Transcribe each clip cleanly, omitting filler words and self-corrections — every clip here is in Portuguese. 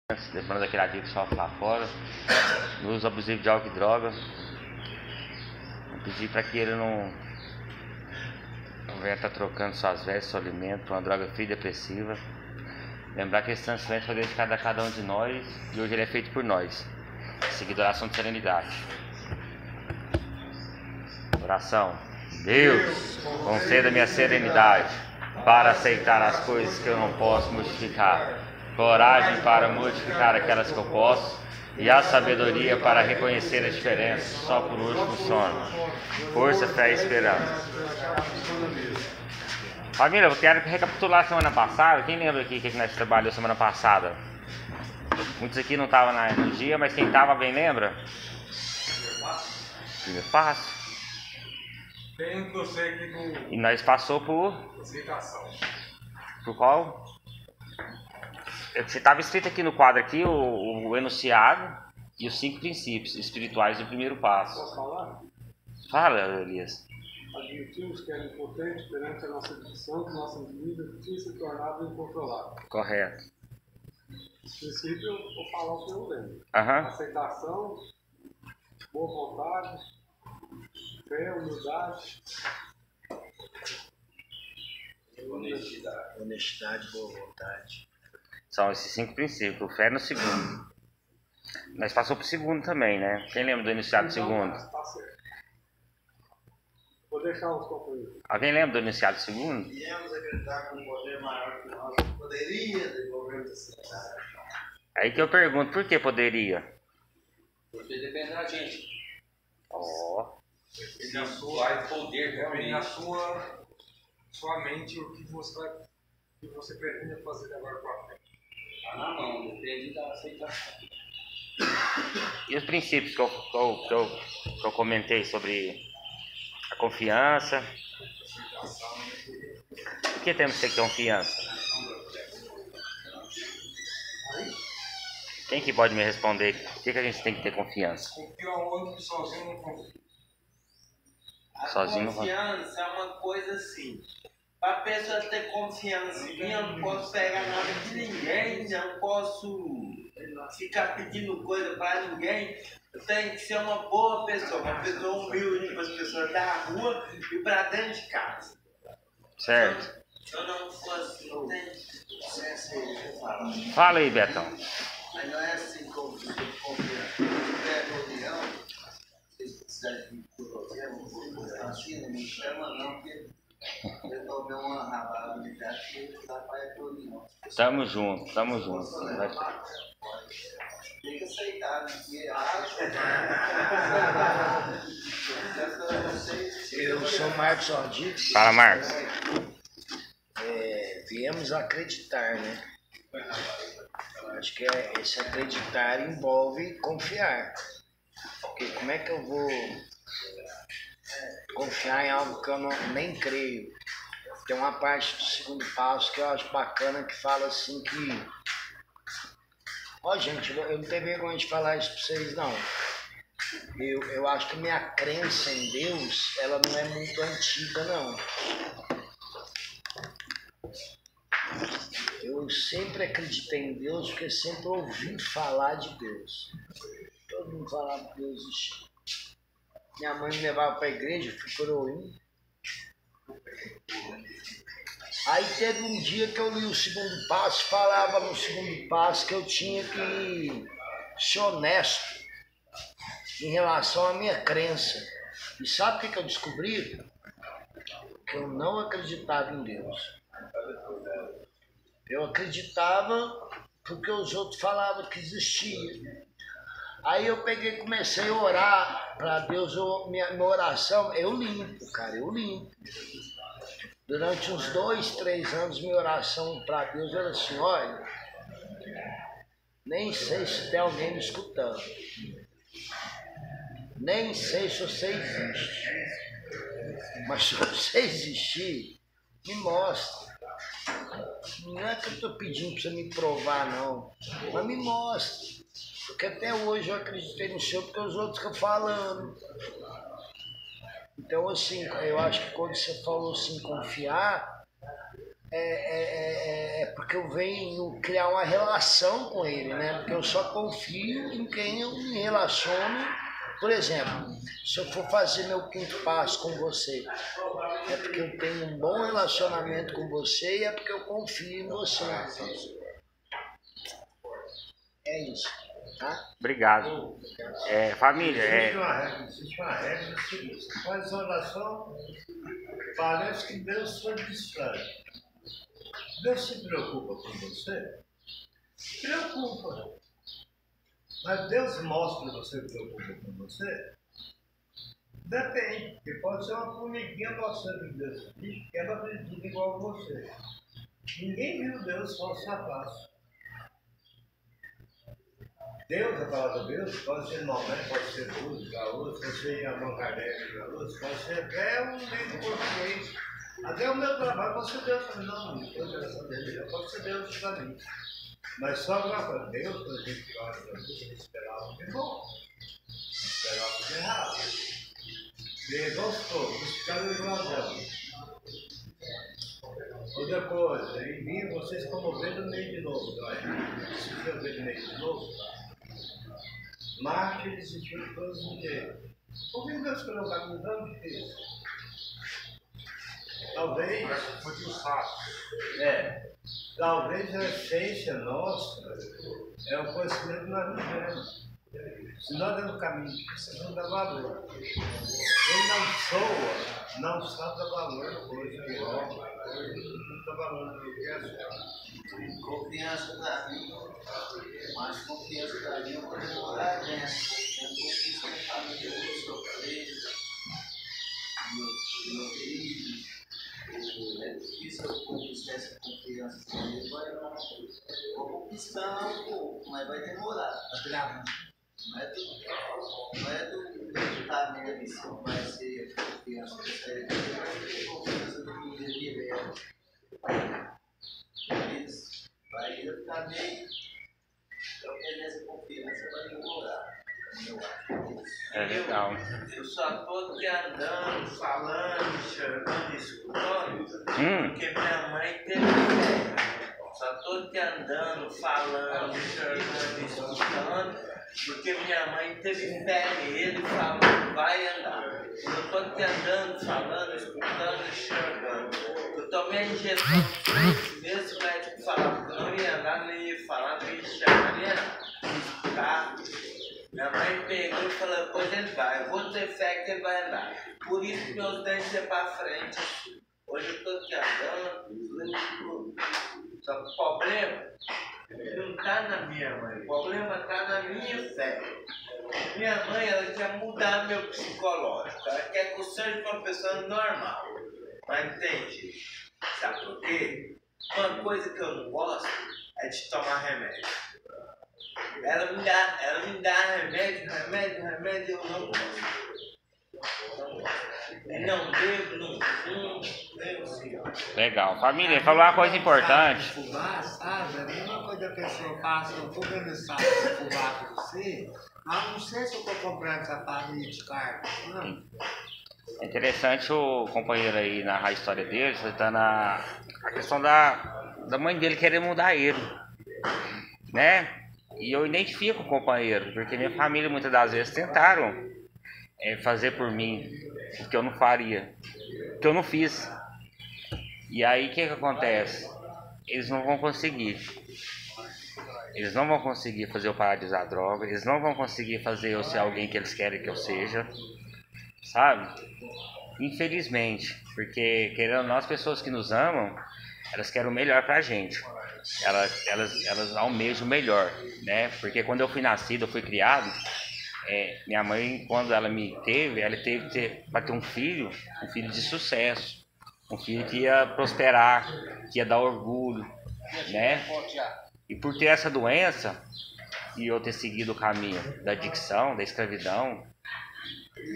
Lembrando daquele adicto que sofre lá fora, no uso abusivo de álcool e droga. Eu pedi para que ele não venha estar trocando suas vestes, seu alimento por uma droga fria e depressiva. Lembrar que esse transplante foi dedicado a cada um de nós e hoje ele é feito por nós. Seguido a oração de serenidade. Oração. Deus, conceda-me a serenidade para aceitar as coisas que eu não posso modificar, coragem para modificar aquelas que eu posso e a sabedoria para reconhecer as diferenças só por hoje funciona. Força, fé e esperança. Família, eu quero recapitular a semana passada. Quem lembra aqui que nós trabalhamos semana passada? Muitos aqui não estavam no dia, mas quem estava bem lembra? Primeiro passo. Tem que eu sei aqui do... E nós passou por... Aceitação. Por qual? Você estava escrito aqui no quadro aqui o enunciado e os 5 princípios espirituais do primeiro passo. Posso falar? Fala, Elias. Admitimos que era impotente perante a nossa condição, que nossa vida tinha se tornado incontrolável. Correto. No princípio, eu vou falar o que eu lembro. Aham. Aceitação, boa vontade, fé, humildade, honestidade, boa vontade. São esses 5 princípios. O fé no segundo. Nós passou pro segundo também, né? Quem lembra do enunciado do segundo? Tá certo. Vou deixar os companheiros. Alguém lembra do enunciado do segundo? Viemos acreditar com um poder maior que nós poderia desenvolver essa cidade. Aí que eu pergunto, por que poderia? Porque depende da gente. Ó. Ele na sua poder Vem na realmente. sua mente o que você pretende fazer agora para frente. Tá na mão, depende da aceitação. E os princípios que eu comentei sobre a confiança? Por que temos que ter confiança? Quem que pode me responder? Por que a gente tem que ter confiança? Confia aonde que sozinho não confia. A Sozinho não confiança é uma coisa assim. Para a pessoa ter confiança em mim, eu não posso pegar nada de ninguém, não posso ficar pedindo coisa para ninguém. Eu tenho que ser uma boa pessoa, uma pessoa humilde para as pessoas da rua e para dentro de casa. Certo? Se eu não for assim, não tem Fala aí, Betão. Mas não é assim como se confiança. Se tiver reunião, se precisar de problema, assim, não me chama não, porque eu tomei uma rabada de gato e dá para ir para reunião. Tamo junto, tamo junto. Tem que aceitar, né? Eu sou Marcos Aldir. Fala, Marcos. Viemos acreditar, né? Acho que esse acreditar envolve confiar. Porque como é que eu vou confiar em algo que eu nem creio? Tem uma parte do segundo passo que eu acho bacana que fala assim que... Ó, gente, eu não tenho vergonha de falar isso pra vocês, não. Eu acho que minha crença em Deus, ela não é muito antiga, não. Eu sempre acreditei em Deus porque sempre ouvi falar de Deus. Todo mundo falava que Deus existia. Minha mãe me levava para a igreja, fui por Olim. Aí teve um dia que eu li o segundo passo, falava no segundo passo que eu tinha que ser honesto em relação à minha crença. E sabe o que eu descobri? Que eu não acreditava em Deus. Eu acreditava porque os outros falavam que existia. Aí eu peguei e comecei a orar para Deus, minha oração, eu limpo, cara, eu limpo. Durante uns 2, 3 anos, minha oração para Deus era assim, olha, nem sei se tem alguém me escutando. Nem sei se você existe. Mas se você existir, me mostra. Não é que eu estou pedindo para você me provar, não. Mas me mostra. Porque até hoje eu acreditei no Senhor porque os outros ficam falando. Então, assim, eu acho que quando você falou assim, confiar, é porque eu venho criar uma relação com ele, né? Porque eu só confio em quem eu me relaciono. Por exemplo, se eu for fazer meu quinto passo com você, é porque eu tenho um bom relacionamento com você e é porque eu confio em você. É isso, tá? Obrigado. Família, Existe uma regra do seguinte: você faz oração, parece que Deus foi distante. Deus se preocupa com você? Preocupa. Mas Deus mostra que você preocupa com você? Depende, porque pode ser uma formiguinha mostrando que Deus existe, que ela acredita igual a você. Ninguém viu Deus passo a passo. Deus, a palavra Deus, pode ser Maomé, pode ser Buda, Gaúcho, pode ser Allan Kardec, Gaúcho, pode ser até um livro português. Até o meu trabalho pode ser Deus para mim, não pode ser Deus para mim. Mas só para Deus, quando a gente olha para Deus, a gente esperava o que é bom, esperava o que é errado. E gostou, buscaram o igualdão. Outra coisa, em mim vocês estão movendo no meio de novo, se você ver no meio de novo, Marte existiu de todos os jeitos. Por que Deus criou um caminho tão difícil? Talvez. Talvez a essência nossa é o conhecimento que nós vivemos. Se nós damos caminho difícil, não dá valor. Quem não sabe dar valor na coisa que não dá valor no que é certo. Confiança pra mim, mas confiança pra mim eu vou demorar dentro. Eu confiança na família, eu sou preso, meu filho, é difícil eu conquistar essa confiança com ele, vou conquistar um pouco, mas vai demorar. Não é do caminho que você vai ser confiança, você vai ter confiança do menino de velho. Isso. Vai ficar meio. Eu quero essa confiança, vai demorar. Eu acho. é legal. Eu só tô aqui andando, falando, enxergando, escutando, porque minha mãe teve fé. Só tô aqui andando, falando, enxergando, escutando, porque minha mãe teve fé nele, falando, vai andar. Eu tô aqui andando, falando, escutando, enxergando. Eu tomei a injeção, mesmo médico falava que não ia andar, nem ia falar, nem ia enxergar, nem ia escutar. Minha mãe pegou e falou, pois ele vai, eu vou ter fé que ele vai andar. Por isso que meus dentes é pra frente. Hoje eu tô aqui andando, só que o problema não tá na minha mãe, o problema tá na minha fé. Minha mãe, ela quer mudar meu psicológico, ela quer que eu seja uma pessoa normal. Mas entende? Sabe por quê? Uma coisa que eu não gosto é de tomar remédio. Ela me dá remédio, eu não gosto. Não bebo, não fumo, nem assim. Legal. Família, falou uma coisa importante. Fubá, sabe? A mesma coisa que a pessoa passa, eu tô vendo esse saco de fubá pra você, mas não sei se eu tô comprando essa família de carne. Não. É interessante o companheiro aí narrar a história dele, citando a questão da mãe dele querer mudar ele, né? E eu identifico o companheiro, porque minha família muitas das vezes tentaram fazer por mim o que eu não faria, o que eu não fiz. E aí o que acontece? Eles não vão conseguir. Eles não vão conseguir fazer eu parar de usar droga, eles não vão conseguir fazer eu ser alguém que eles querem que eu seja, sabe? Infelizmente, porque querendo ou não, as pessoas que nos amam, elas querem o melhor pra gente. Elas almejam o melhor, né? Porque quando eu fui nascido, eu fui criado, minha mãe, quando ela me teve, ela teve para ter um filho de sucesso, um filho que ia prosperar, que ia dar orgulho, né? E por ter essa doença e eu ter seguido o caminho da adicção, da escravidão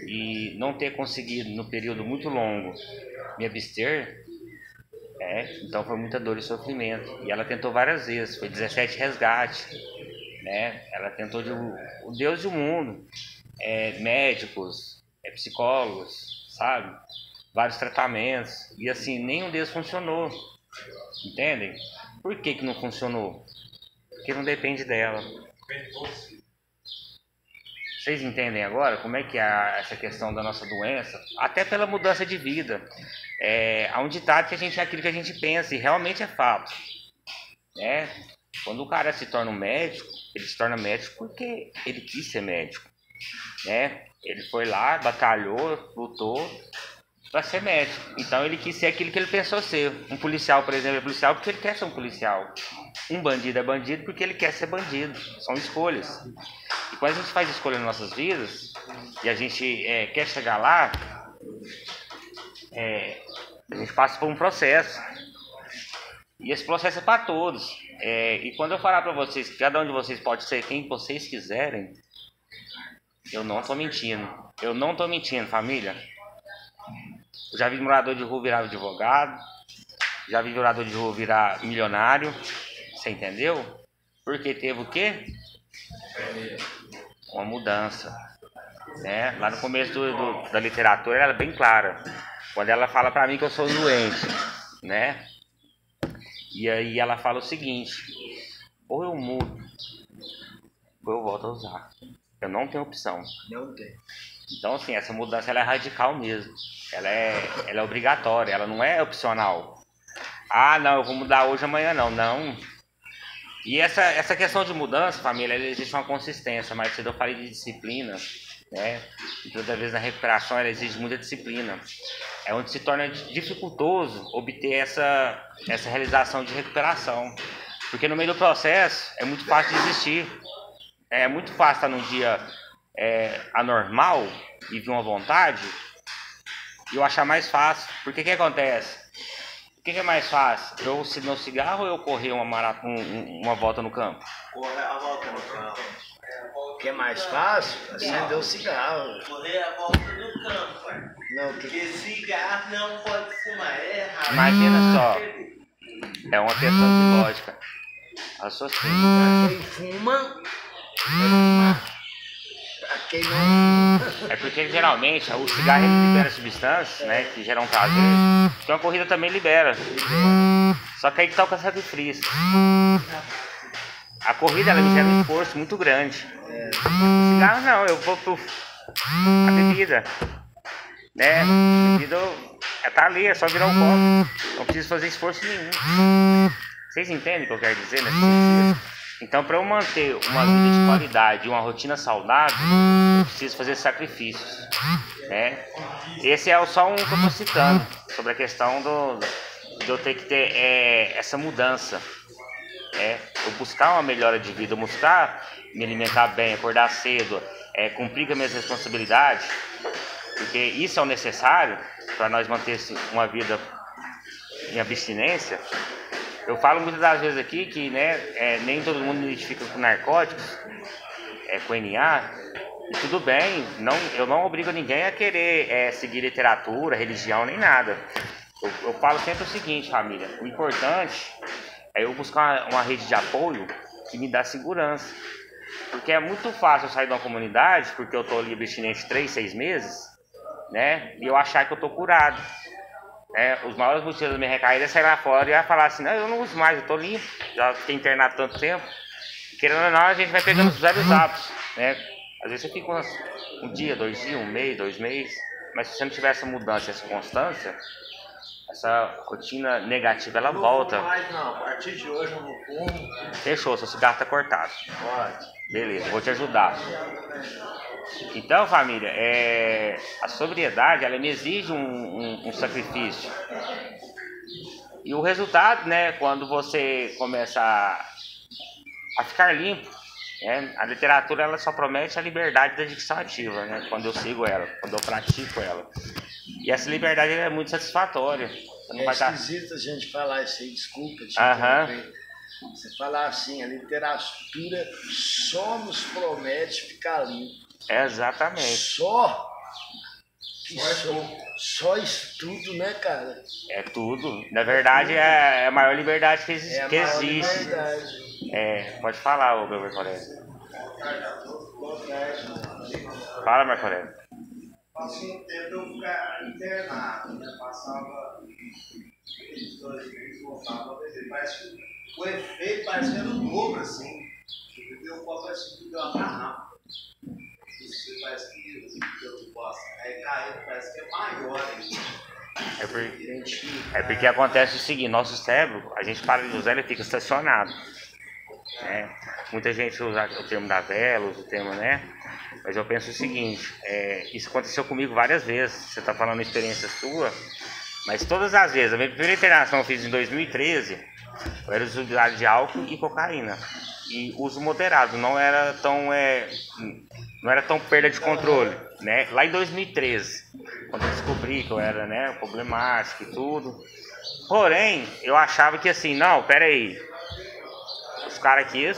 e não ter conseguido no período muito longo me abster, então foi muita dor e sofrimento. E ela tentou várias vezes, foi 17 resgates, né? Ela tentou o Deus e o mundo, médicos, psicólogos, sabe? Vários tratamentos, e assim, nenhum deles funcionou. Entendem? Por que que não funcionou? Porque não depende dela. Vocês entendem agora como é que é essa questão da nossa doença? Até pela mudança de vida. Há um ditado que a gente é aquilo que a gente pensa, e realmente é fato. Né? Quando o cara se torna um médico, ele se torna médico porque ele quis ser médico. Né? Ele foi lá, batalhou, lutou para ser médico. Então ele quis ser aquilo que ele pensou ser. Um policial, por exemplo, é policial porque ele quer ser um policial. Um bandido é bandido porque ele quer ser bandido. São escolhas. E quando a gente faz escolha nas nossas vidas e a gente quer chegar lá, a gente passa por um processo. E esse processo é para todos. E quando eu falar para vocês que cada um de vocês pode ser quem vocês quiserem, eu não tô mentindo. Eu não tô mentindo, família. Eu já vi morador de rua virar advogado. Já vi morador de rua virar milionário. Você entendeu? Porque teve o quê? Uma mudança. Né? Lá no começo da literatura ela é bem clara. Quando ela fala pra mim que eu sou doente. Né? E aí ela fala o seguinte: ou eu mudo, ou eu volto a usar. Eu não tenho opção. Não tem. Então, assim, essa mudança ela é radical mesmo. Ela é obrigatória, ela não é opcional. Ah, não, eu vou mudar hoje, amanhã não. Não. E essa questão de mudança, família, existe uma consistência. Mais cedo eu falei de disciplina, né? E toda vez na recuperação ela exige muita disciplina. É onde se torna dificultoso obter essa realização de recuperação. Porque no meio do processo é muito fácil desistir. É muito fácil estar num dia anormal e vir uma vontade e eu achar mais fácil. Porque o que acontece? O que é mais fácil? Eu acender um cigarro ou eu correr uma volta no campo? Correr a volta no campo. O que é mais fácil? Acender o cigarro. Correr a volta no campo, pai. Não, Porque cigarro não pode fumar, é errado. Imagina só. É uma questão de lógica. Raciocínio. quem fuma, pra quem não. É porque geralmente o cigarro ele libera substâncias, né, que geram prazer. Então a corrida também libera. Só que aí que tá o sacrifício. A corrida ela me gera um esforço muito grande. O cigarro não, eu vou pro a bebida. Né? A bebida tá ali, é só virar um copo. Não preciso fazer esforço nenhum. Vocês entendem o que eu quero dizer nesse sentido? Então, para eu manter uma vida de qualidade e uma rotina saudável, eu preciso fazer sacrifícios. Né? Esse é só um que eu estou citando, sobre a questão de eu ter que ter essa mudança. Eu buscar uma melhora de vida, eu buscar me alimentar bem, acordar cedo, cumprir com as minhas responsabilidades, porque isso é o necessário para nós manter uma vida em abstinência. Eu falo muitas das vezes aqui que nem todo mundo me identifica com narcóticos, com NA, e tudo bem, eu não obrigo ninguém a querer seguir literatura, religião, nem nada. Eu falo sempre o seguinte, família, o importante é eu buscar uma rede de apoio que me dá segurança. Porque é muito fácil eu sair de uma comunidade, porque eu estou ali abstinente 3, 6 meses, né, e eu achar que eu estou curado. Os maiores motivos da minha recaída é sair lá fora e falar assim: não, eu não uso mais, eu tô limpo, já fiquei internado tanto tempo. Querendo ou não, a gente vai pegando os velhos hábitos, né? Às vezes você fica um dia, 2 dias, 1 mês, 2 meses, mas se você não tiver essa mudança, essa constância, essa rotina negativa ela volta. Não mais não, a partir de hoje eu não fumo. Fechou, seu cigarro tá cortado. Pode. Beleza, vou te ajudar. Então, família, a sobriedade ela me exige um sacrifício. E o resultado, né, quando você começa a ficar limpo, a literatura ela só promete a liberdade da adicção ativa, né, quando eu sigo ela, quando eu pratico ela. E essa liberdade é muito satisfatória. Você não vai esquisito a gente falar isso aí, desculpa te interromper. Você falar assim, a literatura só nos promete ficar limpo. Exatamente. Só isso tudo, né, cara? É tudo. Na verdade, é a maior liberdade que existe. Liberdade. Pode falar, meu Marco Aurélio. Fala, Marco Aurélio. Passei um tempo eu ficar internado, né? Passava Parece que o efeito parece que era o dobro, assim. Porque o copo parece que deu uma garrafa. Isso parece que eu gosto. Aí caiu, parece que é maior ainda. É porque acontece o seguinte, nosso cérebro, a gente para de usar, ele fica estacionado. Né? Muita gente usa o termo da vela, usa o termo, né? Mas eu penso o seguinte, isso aconteceu comigo várias vezes. Você está falando experiência sua, mas todas as vezes, a minha primeira internação eu fiz em 2013, eu era usuário de álcool e cocaína. E uso moderado, não era tão perda de controle, né? Lá em 2013, quando eu descobri que eu era, né, problemático e tudo. Porém, eu achava que assim, não, pera aí. Os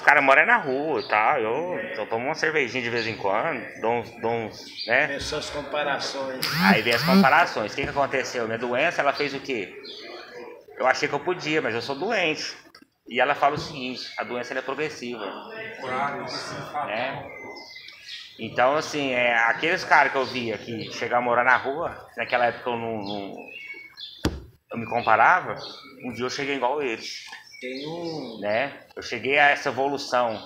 caras moram na rua e tal. Eu tomo uma cervejinha de vez em quando, dou uns, né? Começou as comparações. Aí vem as comparações. O que aconteceu? Minha doença, ela fez o quê? Eu achei que eu podia, mas eu sou doente. E ela fala o seguinte, a doença ela é progressiva. Né? Então, assim, aqueles caras que eu via que chegavam a morar na rua, naquela época eu me comparava, um dia eu cheguei igual eles. Né? Eu cheguei a essa evolução.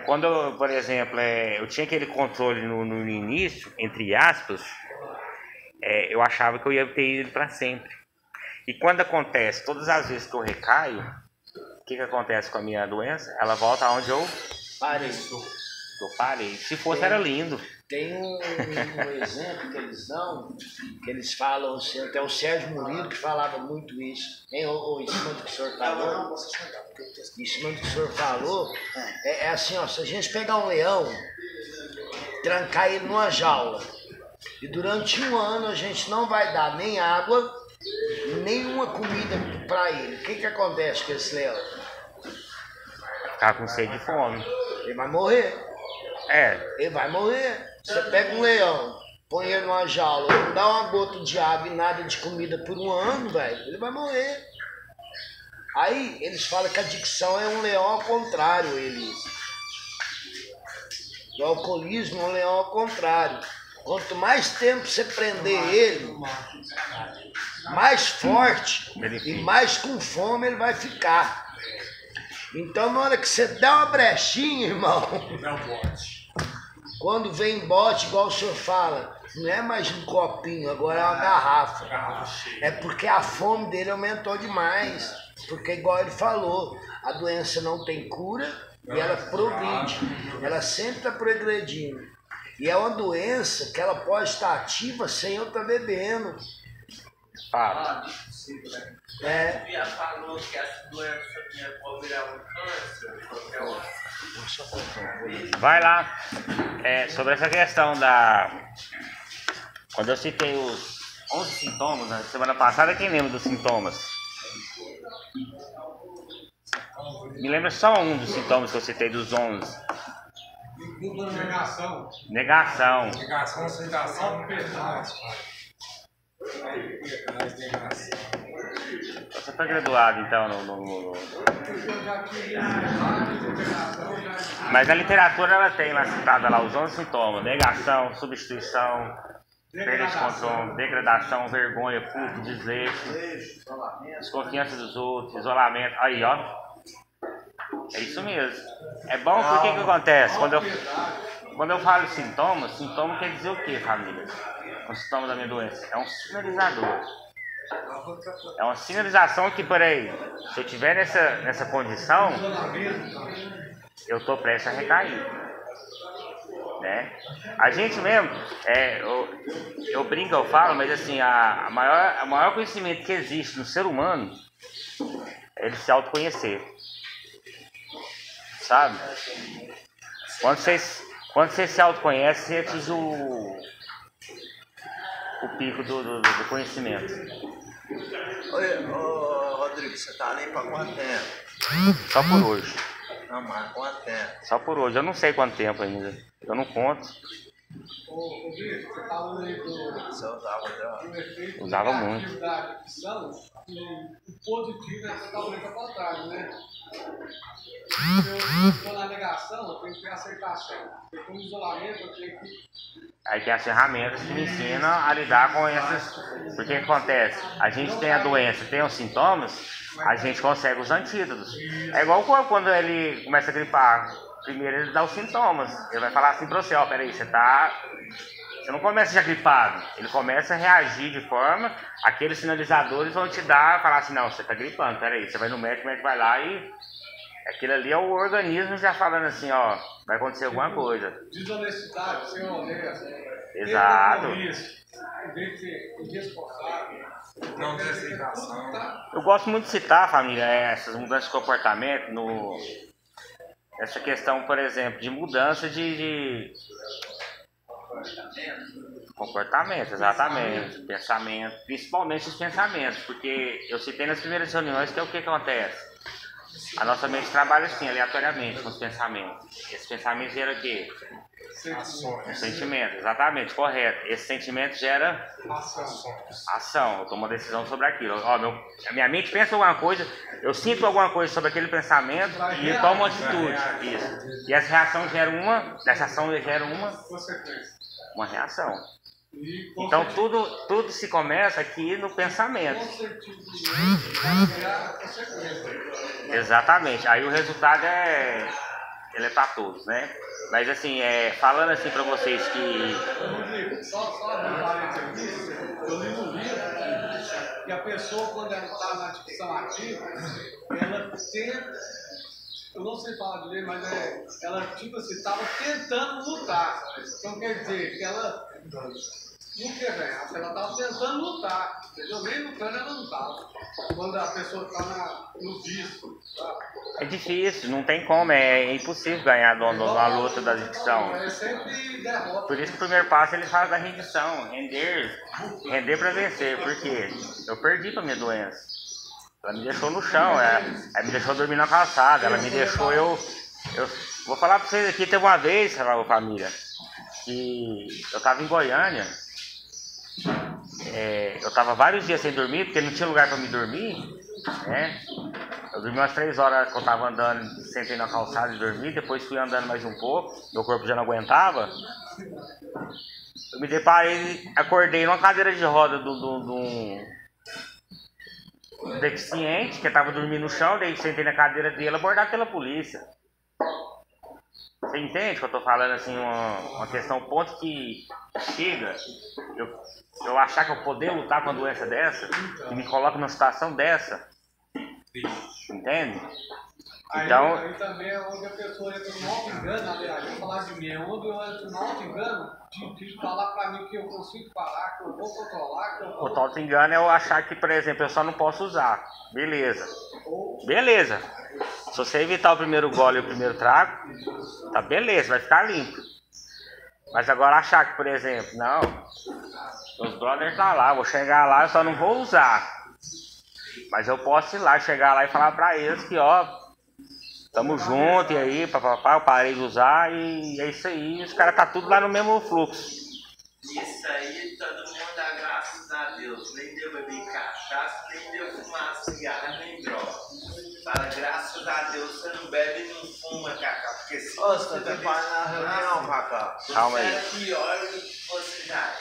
Quando eu, por exemplo, eu tinha aquele controle no início, entre aspas, eu achava que eu ia ter ele para sempre. E quando acontece, todas as vezes que eu recaio, o que acontece com a minha doença? Ela volta aonde eu parei. Eu parei. Se fosse, era lindo. Tem um exemplo que eles dão, que eles falam assim, até o Sérgio Murilo que falava muito isso. Em cima do que o senhor falou, em cima do que o senhor falou, é assim, ó, se a gente pegar um leão, trancar ele numa jaula, e durante um ano a gente não vai dar nem água, nenhuma comida para ele, o que acontece com esse leão? Ficar com sede e fome. Ele vai morrer. Ele vai morrer. Você pega um leão, põe ele numa jaula, não dá uma gota de água e nada de comida por um ano, velho, ele vai morrer. Aí eles falam que a adicção é um leão ao contrário, eles. O alcoolismo é um leão ao contrário. Quanto mais tempo você prender ele, mais forte e mais com fome ele vai ficar. Então na hora que você dá uma brechinha, irmão, quando vem bote, igual o senhor fala, não é mais um copinho, agora é uma garrafa. É porque a fome dele aumentou demais. Porque igual ele falou, a doença não tem cura e ela progride. Ela sempre está progredindo. E é uma doença que ela pode estar ativa sem eu estar bebendo. Você já falou que essa doença minha pode virar um câncer, qualquer outro. Vai lá. Sobre essa questão quando eu citei os 11 sintomas, na semana passada, quem lembra dos sintomas? Me lembra só um dos sintomas que eu citei dos 11. Negação. Você foi graduado então Mas a literatura ela tem lá citada lá os 11 sintomas: negação, substituição, perda de controle, degradação, vergonha, culpa, desleixo, desconfiança dos outros, isolamento. Aí, ó. É isso mesmo. É bom porque que acontece? Quando eu falo sintoma quer dizer o que, família? O sintoma da minha doença é um sinalizador. É uma sinalização que, peraí, se eu tiver nessa condição, eu estou prestes a recair. Né? A gente mesmo, eu brinco, eu falo, mas assim, o maior conhecimento que existe no ser humano é ele se autoconhecer. Sabe? Quando você se autoconhece, você atinge o pico do conhecimento. Ô, Rodrigo, você tá ali pra quanto tempo? Só por hoje. Não, mas quanto tempo? Só por hoje. Eu não sei quanto tempo ainda. Eu não conto. Ô, Bicho, você falando aí Você usava dela. do efeito Usava negativo muito. da adicção, e o positivo é totalmente ao contrário, né? Se eu estou na negação, eu tenho que ter aceitação. Se eu estou no isolamento, eu tenho que. Aí tem as ferramentas que me ensinam a lidar com essas. Porque o que acontece? A gente tem a doença, tem os sintomas, a gente consegue os antídotos. É igual o corpo quando ele começa a gripar. Primeiro ele dá os sintomas. Ele vai falar assim pra você, ó, peraí, você não começa já gripado. Ele começa a reagir de forma, aqueles sinalizadores vão te dar, falar assim, não, você tá gripando, peraí, você vai no médico, o médico vai lá e aquilo ali é o organismo já falando assim, ó, vai acontecer alguma coisa. Desonestidade, ser honesto. Exato. Em vez de ser irresponsável. Não ter aceitação. Eu gosto muito de citar, família, essas mudanças de comportamento, essa questão, por exemplo, de mudança de comportamento, exatamente, pensamento, principalmente os pensamentos, porque eu citei nas primeiras reuniões que é o que acontece. A nossa mente trabalha assim, aleatoriamente, com os pensamentos. Esses pensamentos geram o quê? Um sentimento, exatamente, correto. Esse sentimento gera ação. Eu tomo uma decisão sobre aquilo. Ó, a minha mente pensa alguma coisa, eu sinto alguma coisa sobre aquele pensamento e eu tomo uma atitude. Isso. E essa reação gera uma reação. Então tudo se começa aqui no pensamento. Exatamente. Aí o resultado ele é para todos, né? Mas assim, falando assim para vocês que... Só um parênteses aqui, eu li no livro que a pessoa, quando ela está na adicção ativa, ela tenta, eu não sei falar direito, mas ela tipo assim, estava tentando lutar. Então quer dizer que ela não quer ganhar, ela estava tentando lutar, entendeu? Nem lutando ela não estava. Quando a pessoa está no vício, tá? É difícil, não tem como, é impossível ganhar numa luta da adicção. É sempre derrota. Por isso que o primeiro passo ele fala da rendição, render para vencer, porque eu perdi para minha doença. Ela me deixou no chão, ela me deixou dormir na calçada, ela me deixou eu vou falar para vocês aqui, teve uma vez, família, que eu estava em Goiânia, eu estava vários dias sem dormir, porque não tinha lugar para me dormir, né? Eu dormi umas 3 horas que eu estava andando, sentei na calçada e dormi, depois fui andando mais um pouco, meu corpo já não aguentava. Eu me deparei, acordei numa cadeira de roda de um deficiente, que estava dormindo no chão, daí sentei na cadeira dele, abordado pela polícia. Você entende que eu estou falando assim, uma questão, ponto que chega, eu achar que eu poder lutar com uma doença dessa, e me coloca numa situação dessa. Entende? Então, aí também é onde a pessoa entra no auto-engano, aliás, eu vou falar de mim, é onde eu entro no auto-engano de falar pra mim que eu consigo parar, que eu vou controlar, que eu vou... O auto-engano é eu achar que, por exemplo, eu só não posso usar. Beleza. Se você evitar o primeiro gole e o primeiro trago, tá beleza, vai ficar limpo. Mas agora achar que, por exemplo, não, os brothers tá lá, vou chegar lá, eu só não vou usar. Mas eu posso ir lá, chegar lá e falar pra eles que, ó, tamo junto, e aí, papapá, eu parei de usar e é isso aí, os caras tá tudo lá no mesmo fluxo. Isso aí, todo mundo dá graças a Deus. Nem deu beber cachaça, nem deu fumar cigarro, nem droga. Fala, graças a Deus, você não bebe e não fuma, Cacá. Porque se Você tá fazendo na reunião, Cacá. Calma aí. é pior do que você já é.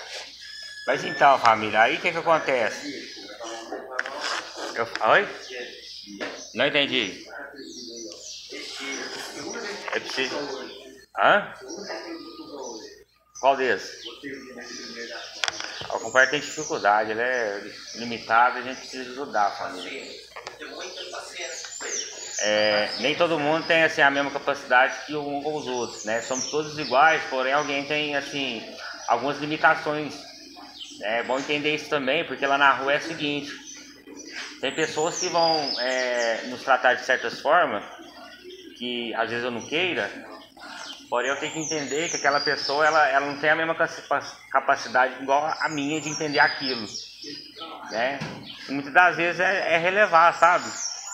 Mas então, família, aí o que acontece? Oi? Não entendi. Eu preciso... Hã? Qual desses? O companheiro tem dificuldade, ele é limitado, a gente precisa ajudar a família. Tem muita paciência com ele. Nem todo mundo tem assim, a mesma capacidade que um com os outros, né? Somos todos iguais, porém alguém tem assim, algumas limitações. É bom entender isso também, porque lá na rua é o seguinte, tem pessoas que vão nos tratar de certas formas, que às vezes eu não queira, porém eu tenho que entender que aquela pessoa ela não tem a mesma capacidade igual a minha de entender aquilo, né? E muitas das vezes é relevar, sabe?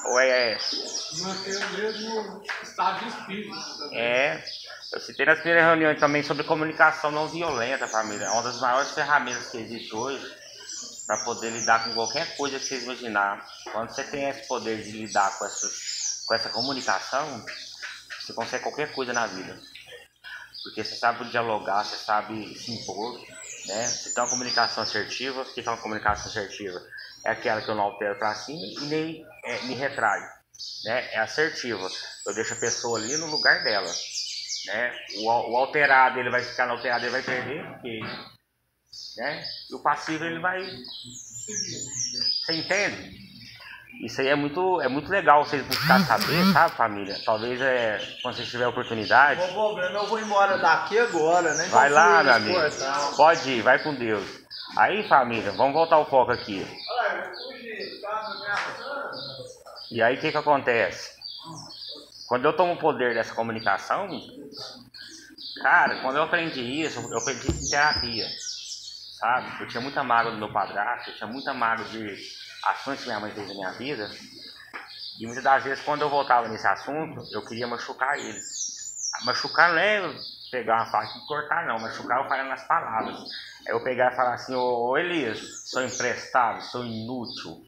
Ou manter o mesmo estado de espírito. Eu citei nas primeiras reuniões também sobre comunicação não violenta, família. É uma das maiores ferramentas que existe hoje para poder lidar com qualquer coisa que vocês imaginar. Quando você tem esse poder de lidar com essa comunicação, você consegue qualquer coisa na vida. Porque você sabe dialogar, você sabe se impor, né? Você tem uma comunicação assertiva. O que é uma comunicação assertiva? É aquela que eu não altero para cima e nem me retraio, né? É assertiva. Eu deixo a pessoa ali no lugar dela, né? O alterado, ele vai ficar no alterado, ele vai perder, porque, né? E o passivo, ele vai... Você entende? Isso aí é muito legal vocês buscarem saber, sabe, família? Talvez quando vocês tiverem oportunidade... O problema, eu vou embora daqui agora, né? Vai lá, meu amigo. Pode ir, vai com Deus. Aí, família, vamos voltar ao foco aqui. E aí, o que acontece? Quando eu tomo o poder dessa comunicação, cara, quando eu aprendi isso, eu aprendi isso em terapia, sabe? Eu tinha muita mágoa do meu padrasto, eu tinha muita mágoa de ações que minha mãe fez na minha vida. E muitas das vezes, quando eu voltava nesse assunto, eu queria machucar ele. Machucar não é pegar uma faca e cortar, não. Machucar eu falo nas palavras. Aí eu pegar e falar assim: ô Elias, sou emprestado, sou inútil,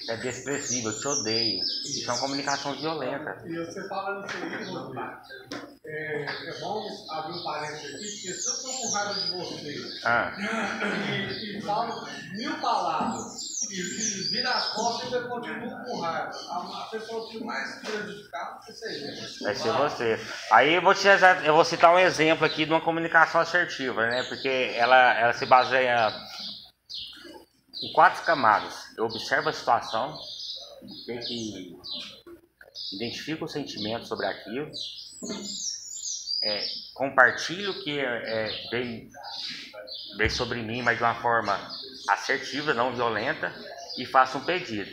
é desprezível, eu te odeio. Isso é uma comunicação violenta. E você fala nisso aí, é bom abrir um parênteses aqui, porque se eu estou com raiva de você e falo 1000 palavras e vira as costas e eu continuo com raiva, a pessoa que mais prejudicada vai ser vai ser você. Aí eu vou citar um exemplo aqui de uma comunicação assertiva, né? Porque ela se baseia em 4 camadas. Eu observo a situação, identifico o sentimento sobre aquilo, compartilho o que vem sobre mim, mas de uma forma assertiva, não violenta, e faço um pedido.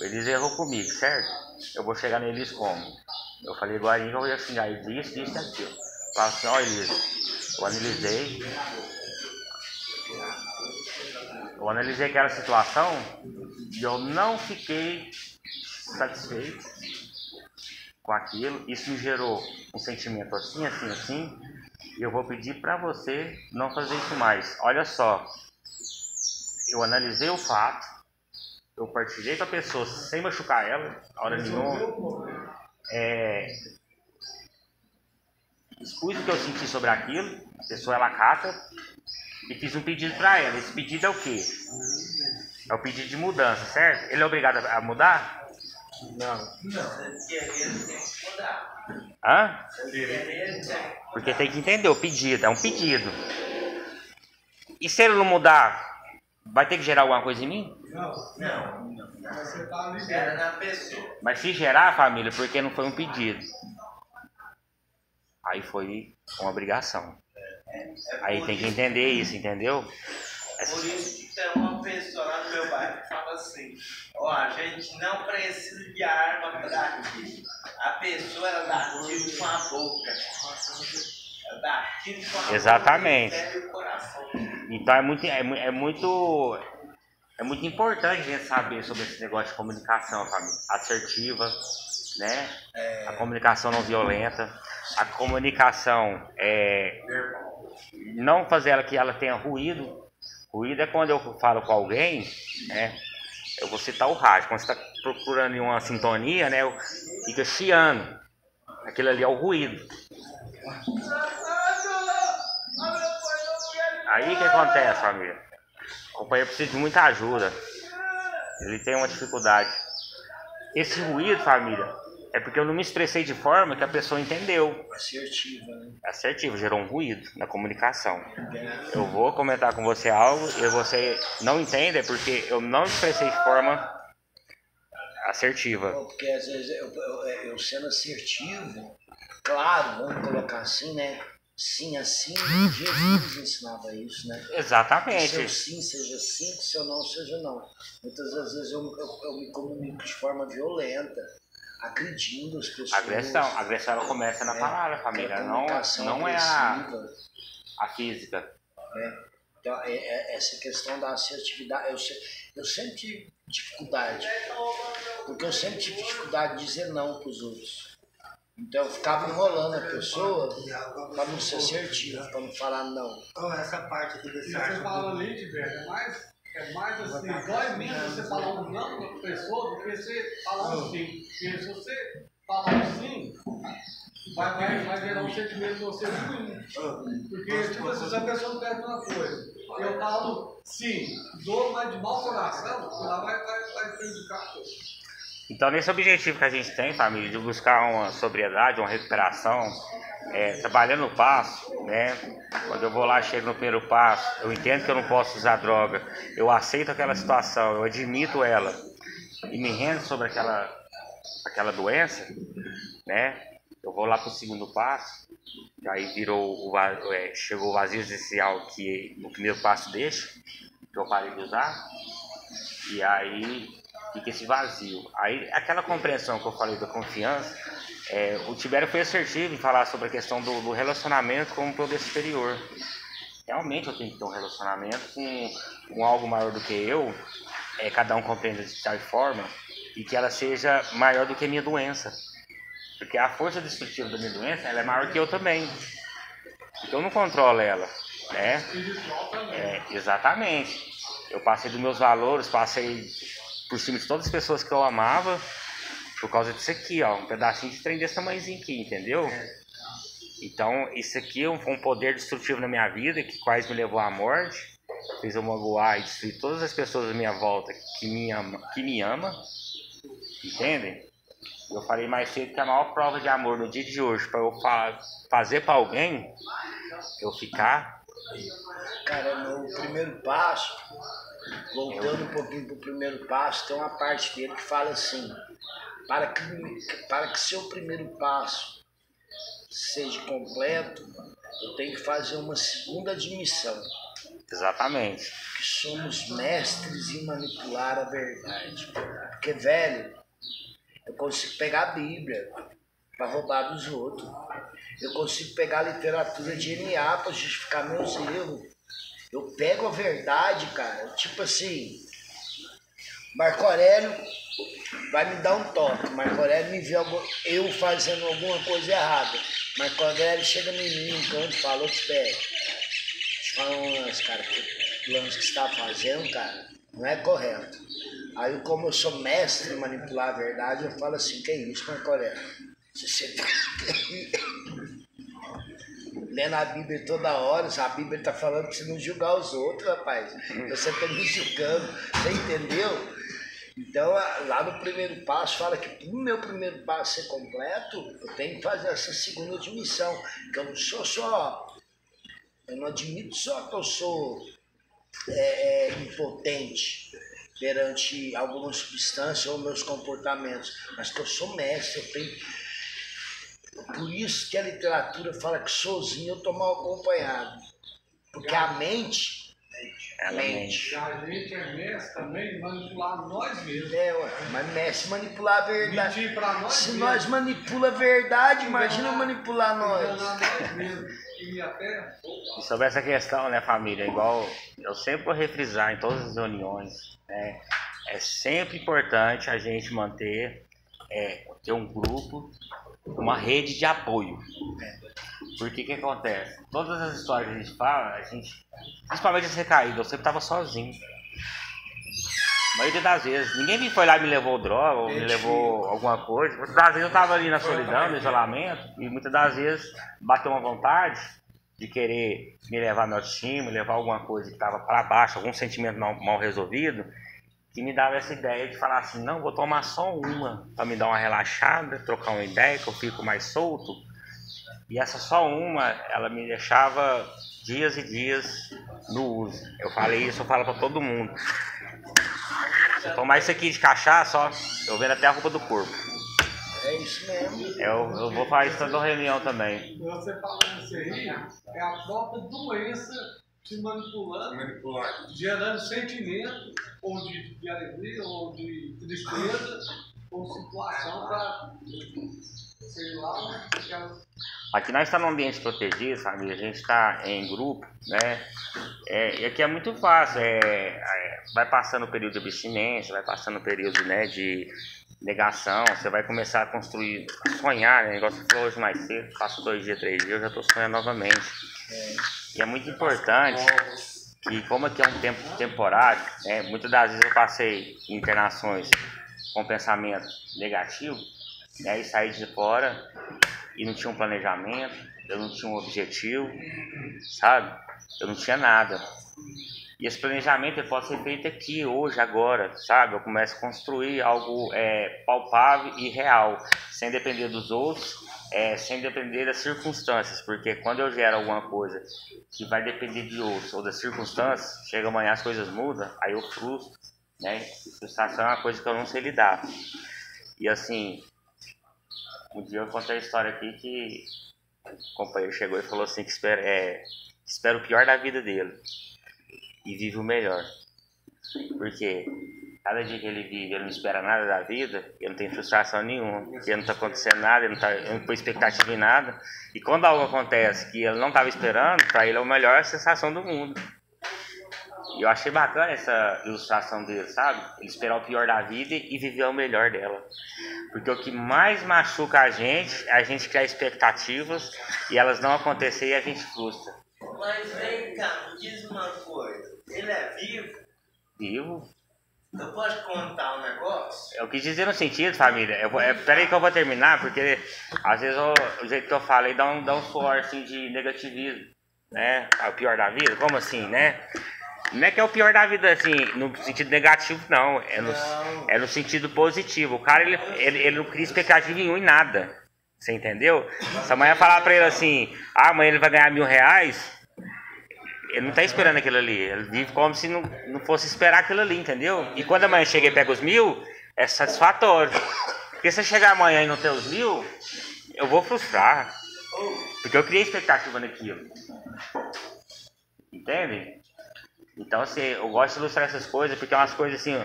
Eles errou comigo, certo? Eu vou chegar neles como? Eu falei agora que eu ia xingar ele disso e aquilo. Falo assim: ó, Elias, eu analisei aquela situação e eu não fiquei satisfeito com aquilo. Isso me gerou um sentimento assim, e eu vou pedir para você não fazer isso mais. Olha só, eu analisei o fato, eu partilhei com a pessoa sem machucar ela, a hora nenhuma, expus o que eu senti sobre aquilo, a pessoa ela cata, e fiz um pedido para ela. Esse pedido é o quê? É o pedido de mudança, certo? Ele é obrigado a mudar? Não. Hã? Porque tem que entender o pedido, é um pedido. E se ele não mudar, vai ter que gerar alguma coisa em mim? Não. Você tá ali Era na pessoa. Mas se gerar, família, porque não foi um pedido, aí foi uma obrigação. Aí tem que entender isso, entendeu? Por isso que tem uma pessoa lá no meu bairro que fala assim: ó, a gente não precisa de arma para dar tiro. A pessoa ela dá tiro com a boca. Ela dá tiro com a boca. Exatamente. E o coração. Então é muito importante a gente saber sobre esse negócio de comunicação, família. Assertiva, né? A comunicação não violenta. A comunicação não fazer ela que ela tenha ruído. Ruído é quando eu falo com alguém, né? Eu vou citar o rádio. Quando você está procurando uma sintonia, né? Fica chiando. Aquilo ali é o ruído. Aí o que acontece, família? O companheiro precisa de muita ajuda. Ele tem uma dificuldade. Esse ruído, família, é porque eu não me expressei de forma que a pessoa entendeu. Assertiva, né? Assertivo, gerou um ruído na comunicação. Eu vou comentar com você algo e você não entende, é porque eu não me expressei de forma assertiva. Porque às vezes eu sendo assertivo, claro, vamos colocar assim, né? Sim, assim, Jesus ensinava isso, né? Exatamente. Que seu sim seja sim, que seu não seja não. Muitas das vezes eu me comunico de forma violenta, agredindo as pessoas. Agressão ela começa na palavra, família, não é a física. Então, essa questão da assertividade, eu sempre tive dificuldade, porque eu sempre tive dificuldade de dizer não para os outros. Então eu ficava enrolando a pessoa pra não ser assertivo, pra não falar não. Essa parte aqui desse E você fala ali, Tiver, é mais assim, dói menos você falar um não pra pessoa do que você falar um sim. Porque se você falar um sim, vai gerar um sentimento de você ruim. Porque, tipo assim, se a pessoa não pede uma coisa, eu falo sim, dou, mas de mau coração, ela vai prejudicar a coisa. Então, nesse objetivo que a gente tem, família, de buscar uma sobriedade, uma recuperação, trabalhando o passo, né? Quando eu vou lá, chego no primeiro passo, eu entendo que eu não posso usar droga, eu aceito aquela situação, eu admito ela e me rendo sobre aquela doença, né? Eu vou lá para o segundo passo, que aí chegou o vazio existencial que no primeiro passo deixa, que eu parei de usar, e aí fica esse vazio. Aí aquela compreensão que eu falei da confiança, o Tibério foi assertivo em falar sobre a questão do relacionamento com o poder superior. Realmente eu tenho que ter um relacionamento com algo maior do que eu, cada um compreende de tal forma, e que ela seja maior do que a minha doença. Porque a força destrutiva da minha doença, ela é maior que eu também. Porque eu não controlo ela, né? Exatamente. Eu passei dos meus valores, passei por cima de todas as pessoas que eu amava, por causa disso aqui, ó, um pedacinho de trem desse tamanhozinho aqui, entendeu? Então, isso aqui foi um poder destrutivo na minha vida, que quase me levou à morte, fez eu magoar e destruir todas as pessoas à minha volta que me ama, entendem? Eu falei mais cedo que a maior prova de amor no dia de hoje, para eu fazer para alguém, eu ficar... Cara, no primeiro passo, voltando um pouquinho pro primeiro passo, tem uma parte dele que fala assim: para que seu primeiro passo seja completo, eu tenho que fazer uma segunda admissão. Exatamente. Que somos mestres em manipular a verdade. Porque, velho, eu consigo pegar a Bíblia para roubar dos outros. Eu consigo pegar a literatura de NA para justificar meus erros. Eu pego a verdade, cara. Tipo assim, Marco Aurélio vai me dar um toque. Marco Aurélio me vê eu fazendo alguma coisa errada. Marco Aurélio chega em mim no canto e fala: deixa eu falar um lance, cara. O lance que você está fazendo, cara, não é correto. Aí, como eu sou mestre em manipular a verdade, eu falo assim: que é isso, Marco Aurélio? Você lendo a Bíblia toda hora, a Bíblia está falando para você não julgar os outros, rapaz. Você está me julgando, você entendeu? Então, lá no primeiro passo, fala que para o meu primeiro passo ser completo, eu tenho que fazer essa segunda admissão. Que eu não sou só... Eu não admito só que eu sou impotente perante alguma substância ou meus comportamentos, mas que eu sou mestre, eu tenho... Por isso que a literatura fala que sozinho eu estou mal acompanhado. Porque a mente... A mente. E a gente é mestre também de manipular nós mesmos. Mas mestre manipular a verdade. Mentir pra nós Se mesmos. nós manipula a verdade, imagina manipular nós. Enganar nós mesmos. E até... E sobre essa questão, né, família, igual eu sempre vou refrisar em todas as reuniões, né, é sempre importante a gente manter, ter um grupo, uma rede de apoio. Porque o que acontece? Todas as histórias que a gente fala, principalmente as recaídas, eu sempre estava sozinho. A maioria das vezes, ninguém me foi lá e me levou droga, ou me levou alguma coisa. Muitas das vezes eu estava ali na solidão, no isolamento, e muitas das vezes bateu uma vontade de querer me levar meu autoestima, levar alguma coisa que estava para baixo, algum sentimento mal resolvido, que me dava essa ideia de falar assim: não, vou tomar só uma para me dar uma relaxada, trocar uma ideia, que eu fico mais solto. E essa só uma, ela me deixava dias e dias no uso. Eu falei isso, eu falo para todo mundo: se eu tomar isso aqui de cachaça, ó, eu vendo até a roupa do corpo. É isso mesmo. Eu vou fazer isso toda reunião também. Você falando isso aí, é a própria doença te manipulando, gerando sentimento, ou de alegria, ou de tristeza, ou situação para, sei lá, Aqui nós estamos num ambiente protegido, família, a gente está em grupo, né? E aqui é muito fácil, vai passando o período de abstinência, vai passando o período, né, de negação, você vai começar a construir, a sonhar, né? Igual você falou hoje mais cedo, passo 2 dias, 3 dias, eu já tô sonhando novamente. E é muito importante que, como aqui é um tempo temporário, né? Muitas das vezes eu passei em internações com pensamento negativo, né? E saí de fora e não tinha um planejamento, eu não tinha um objetivo, sabe? Eu não tinha nada. E esse planejamento ele pode ser feito aqui, hoje, agora, sabe? Eu começo a construir algo palpável e real, sem depender dos outros, sem depender das circunstâncias, porque quando eu gero alguma coisa que vai depender de outros ou das circunstâncias, chega amanhã as coisas mudam, aí eu frustro, né? E frustração é uma coisa que eu não sei lidar. E assim, um dia eu contei a história aqui que o companheiro chegou e falou assim que espera o pior da vida dele e vive o melhor. Porque cada dia que ele vive, ele não espera nada da vida, ele não tem frustração nenhuma, porque não está acontecendo nada, ele não põe expectativa em nada. E quando algo acontece que ele não estava esperando, para ele é a melhor sensação do mundo. E eu achei bacana essa ilustração dele, sabe? Ele esperar o pior da vida e viver o melhor dela. Porque o que mais machuca a gente é a gente criar expectativas e elas não acontecerem e a gente frustra. Mas vem cá, me diz uma coisa. Ele é vivo? Vivo? Eu posso contar um negócio? Eu quis dizer no sentido, família. Peraí que eu vou terminar, porque às vezes o jeito que eu falei dá um suor assim, de negativismo, né? É o pior da vida? Como assim, né? Não é que é o pior da vida assim, no sentido negativo, não. É no sentido positivo. O cara, ele não cria expectativa nenhuma em nada. Você entendeu? Se amanhã falar pra ele assim, amanhã ele vai ganhar R$1.000, ele não tá esperando aquilo ali. Ele vive como se não fosse esperar aquilo ali, entendeu? E quando amanhã chega e pega os 1.000, é satisfatório. Porque se eu chegar amanhã e não ter os 1.000, eu vou frustrar. Porque eu criei expectativa naquilo. Entende? Então, assim, eu gosto de ilustrar essas coisas, porque é umas coisas assim,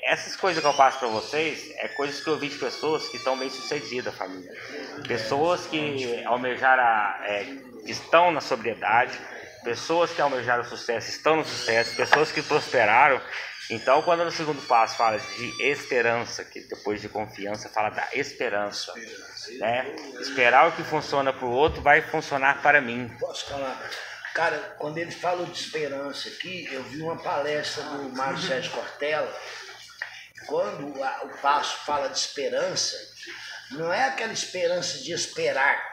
essas coisas que eu passo para vocês, é coisas que eu vi de pessoas que estão bem sucedidas, família. Pessoas que almejaram, que estão na sobriedade, pessoas que almejaram sucesso, estão no sucesso, pessoas que prosperaram. Então, quando no segundo passo fala de esperança, que depois de confiança fala da esperança, né? Esperar o que funciona para o outro vai funcionar para mim. Posso falar? Cara, quando ele falou de esperança aqui, eu vi uma palestra do Mário Sérgio Cortella. Quando o passo fala de esperança, não é aquela esperança de esperar.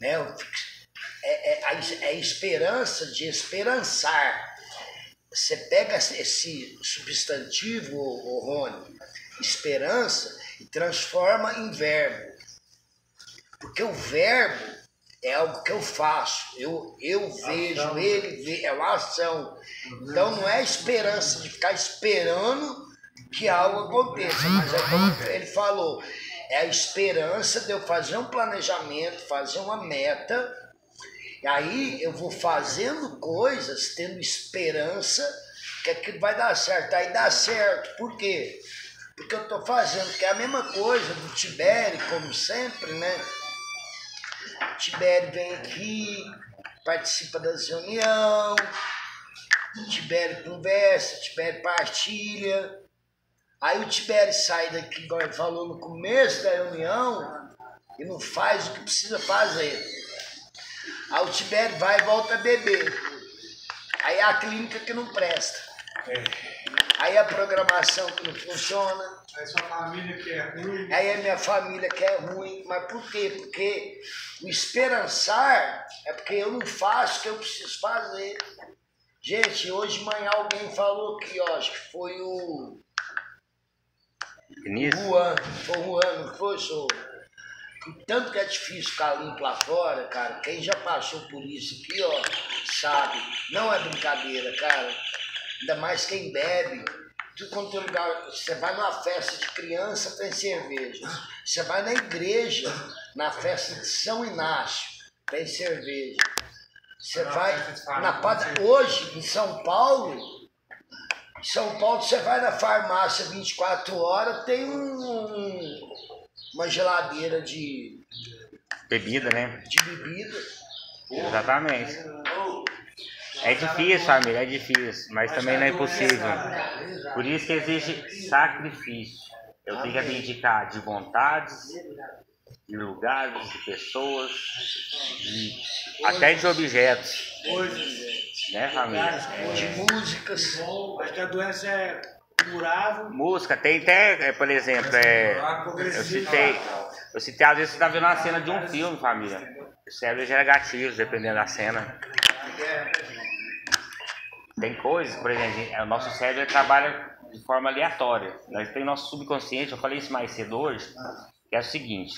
É a esperança de esperançar. Você pega esse substantivo, Rony, esperança, e transforma em verbo. Porque o verbo é algo que eu faço, eu vejo, ele vê, é uma ação. Então não é esperança de ficar esperando que algo aconteça, mas é como ele falou, é a esperança de eu fazer um planejamento, fazer uma meta, e aí eu vou fazendo coisas, tendo esperança que aquilo vai dar certo. Aí dá certo, por quê? Porque eu estou fazendo, que é a mesma coisa do Tibério, como sempre, né? Tibério vem aqui, participa das reuniões, Tibério conversa, Tibério partilha. Aí o Tibério sai daqui, igual ele falou no começo da reunião, e não faz o que precisa fazer. Aí o Tibério vai e volta a beber. Aí é a clínica que não presta. Aí a programação que não funciona. Aí sua família que é ruim. Aí a minha família que é ruim. Mas por quê? Porque o esperançar é porque eu não faço o que eu preciso fazer. Gente, hoje de manhã alguém falou aqui, ó, acho que foi o Juan. Foi o Juan, não foi, senhor? O tanto que é difícil ficar limpo lá fora, cara. Quem já passou por isso aqui, ó, sabe. Não é brincadeira, cara. Ainda mais quem bebe. Tudo quanto tem lugar, você vai numa festa de criança, tem cerveja. Você vai na igreja, na festa de São Inácio, tem cerveja. Você vai na padaria. Hoje, em São Paulo, você vai na farmácia 24 horas, tem uma geladeira de bebida, né? De bebida. Exatamente. É difícil, família, é difícil, mas também não é impossível. Por isso que exige sacrifício. Eu tenho que abdicar de vontades, de lugares, de pessoas, até de objetos. Né, família? De músicas. Acho que a doença é curável. Música, tem até, por exemplo, eu citei, às vezes você tá vendo uma cena de um filme, família. O cérebro gera gatilhos, dependendo da cena. Tem coisas, por exemplo, o nosso cérebro trabalha de forma aleatória. Nós temos nosso subconsciente, eu falei isso mais cedo hoje, que é o seguinte.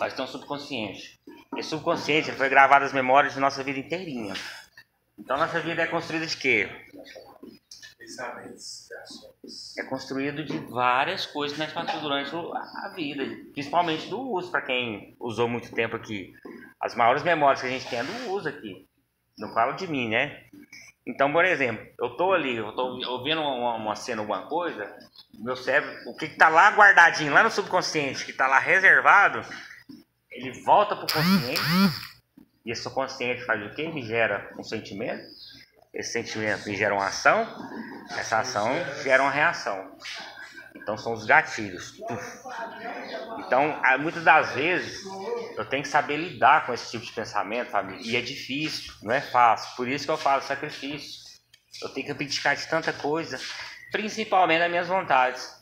Nós temos um subconsciente. Esse subconsciente ele foi gravado as memórias de nossa vida inteirinha. Então nossa vida é construída de quê? É construído de várias coisas que nós passamos durante a vida, principalmente do uso, para quem usou muito tempo aqui. As maiores memórias que a gente tem é do uso aqui. Não falo de mim, né? Então, por exemplo, eu tô ouvindo uma cena, alguma coisa, meu cérebro, o que tá lá guardadinho, lá no subconsciente, que tá lá reservado, ele volta pro consciente, e esse subconsciente faz o quê? Me gera um sentimento, esse sentimento me gera uma ação, essa ação gera uma reação. Então são os gatilhos. Então, muitas das vezes, eu tenho que saber lidar com esse tipo de pensamento, família. E é difícil, não é fácil. Por isso que eu falo sacrifício. Eu tenho que abdicar de tanta coisa, principalmente das minhas vontades.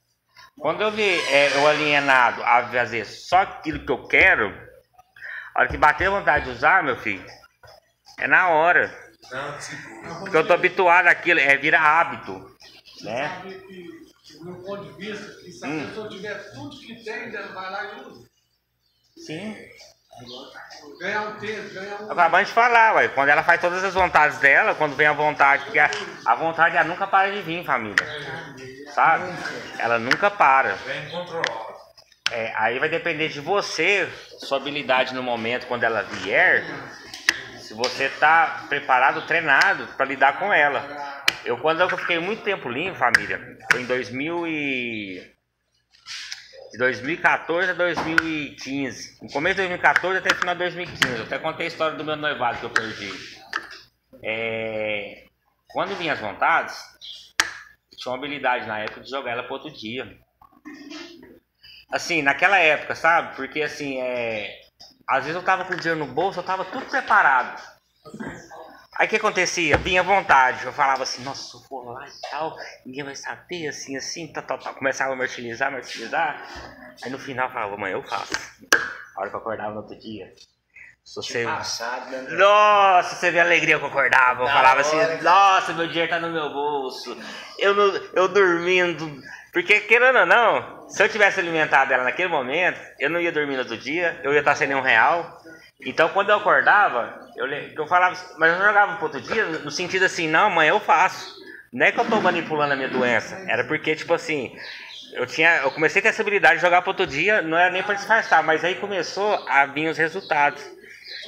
Quando eu eu alienado a fazer só aquilo que eu quero, a hora que bater a vontade de usar, meu filho, é na hora. Porque eu tô habituado àquilo, vira hábito, né? Sabe que, do meu ponto de vista, que se a pessoa tiver tudo que tem, ela vai lá e usa. Sim. Ganhar um texto, ganhar um... Acabamos de falar, ué. Quando ela faz todas as vontades dela, quando vem a vontade, porque a vontade ela nunca para de vir, família. Sabe? Ela nunca para. Bem controlado. Aí vai depender de você, sua habilidade no momento, quando ela vier, se você tá preparado, treinado para lidar com ela. Quando eu fiquei muito tempo limpo, família, foi em 2014 a 2015. No começo de 2014 até o final de 2015. Eu até contei a história do meu noivado que eu perdi. Quando vinha as vontades, tinha uma habilidade na época de jogar ela para outro dia. Assim, naquela época, sabe? Porque assim, às vezes eu tava com o dinheiro no bolso, eu tava tudo preparado. Aí o que acontecia? Vinha vontade. Eu falava assim, nossa, se eu for lá e tal, ninguém vai saber, assim, tal. Começava a martirizar. Aí no final eu falava, mãe, eu faço. A hora que eu acordava no outro dia. Passado, né? Nossa, você vê a alegria que eu acordava. Eu falava assim, nossa, meu dinheiro tá no meu bolso. Eu dormindo. Porque, querendo ou não, se eu tivesse alimentado ela naquele momento, eu não ia dormir no outro dia, eu ia estar sem R$1. Então, quando eu acordava, eu falava, mas eu jogava pro outro dia, no sentido assim, não, mãe, eu faço. Não é que eu tô manipulando a minha doença, era porque, tipo assim, eu comecei a ter essa habilidade de jogar pro outro dia, não era nem para disfarçar, mas aí começou a vir os resultados,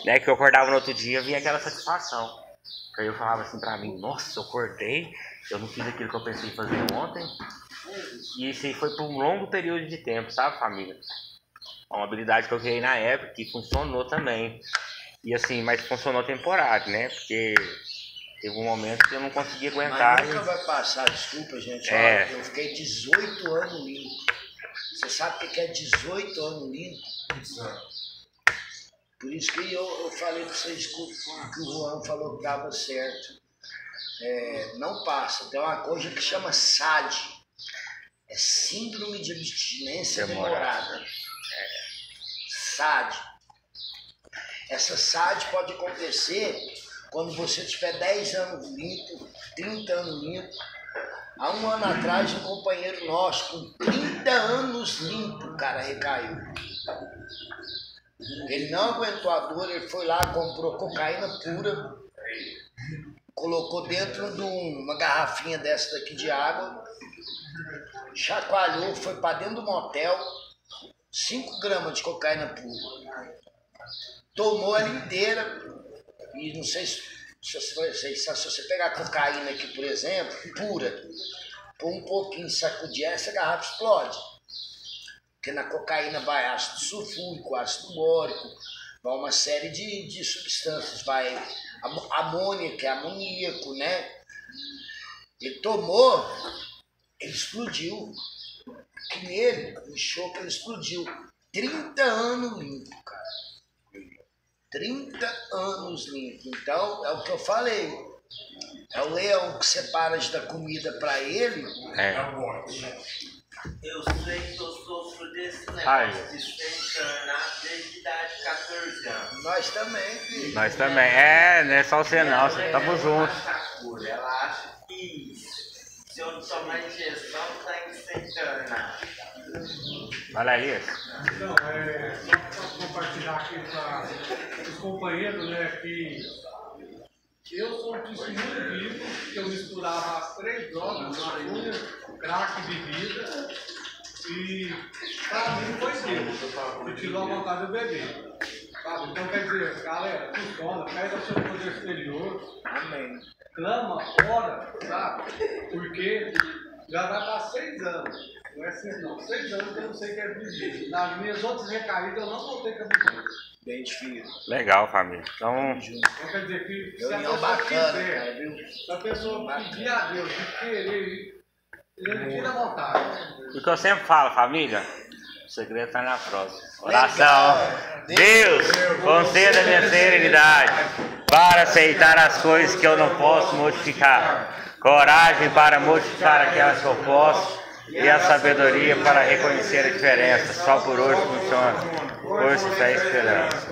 né, que eu acordava no outro dia, vinha aquela satisfação. Aí eu falava assim pra mim, nossa, eu acordei, eu não fiz aquilo que eu pensei em fazer ontem, e isso aí foi por um longo período de tempo, sabe, família? Uma habilidade que eu criei na época que funcionou também. E assim, mas funcionou temporário, né? Porque teve um momento que eu não conseguia aguentar. Mas nunca vai passar, desculpa, gente. Olha, eu fiquei 18 anos limpo. Você sabe o que é 18 anos limpo? Por isso que eu falei pra vocês que o Juan falou que dava certo. Não passa. Tem uma coisa que chama SAD. É Síndrome de Abstinência Demorada. SAD. Essa SAD pode acontecer quando você tiver 10 anos limpo, 30 anos limpo. Há um ano atrás, um companheiro nosso, com 30 anos limpo, o cara recaiu. Ele não aguentou a dor, ele foi lá, comprou cocaína pura, colocou dentro de uma garrafinha dessa daqui de água, chacoalhou, foi para dentro do motel, 5 gramas de cocaína pura. Tomou ela inteira, e não sei se você pegar cocaína aqui, por exemplo, pura, pôr um pouquinho, sacudir, essa garrafa explode. Porque na cocaína vai ácido sulfúrico, ácido bórico, vai uma série de substâncias, vai amônia, que é amoníaco, né? Ele tomou, ele explodiu. Que nele, inchou que ele explodiu. 30 anos limpo, cara. 30 anos limpo. Então, é o que eu falei. É o leão que separa da comida pra ele. Eu sei que eu sofro desse Ai. negócio de ser internado desde a idade de 14 anos. Nós também, filho. Nós também. Não é só você não, tamo junto. Ela acha que se eu não tomar injeção, tem que ser internado. Vai lá, Elias. Então, só para compartilhar aqui para os companheiros, né, que eu sou um testemunho vivo, que eu misturava as 3 drogas, maconha, crack e bebida, e para mim foi Deus, que tirou a vontade de beber. Sabe? Então, quer dizer, galera, funciona, pede ao seu poder superior, Amém. clama, ora, sabe? Porque já vai estar 6 anos. Não é 6 não, 6 anos que eu não sei o que é beber. Nas minhas outras recaídas eu não voltei com a beber. Bem difícil. Legal, família. Então, Então quer dizer que se a Reunião pessoa bacana, cara, quiser, viu? se a pessoa pedir a Deus de querer, ele tira a vontade. o que eu sempre falo, família, o segredo tá na próxima. Oração. Deus, conceda-me serenidade para aceitar as coisas que eu não posso modificar. Coragem para modificar aquelas que eu posso. E a sabedoria para reconhecer a diferença. Só por hoje funciona. Força, fé e esperança.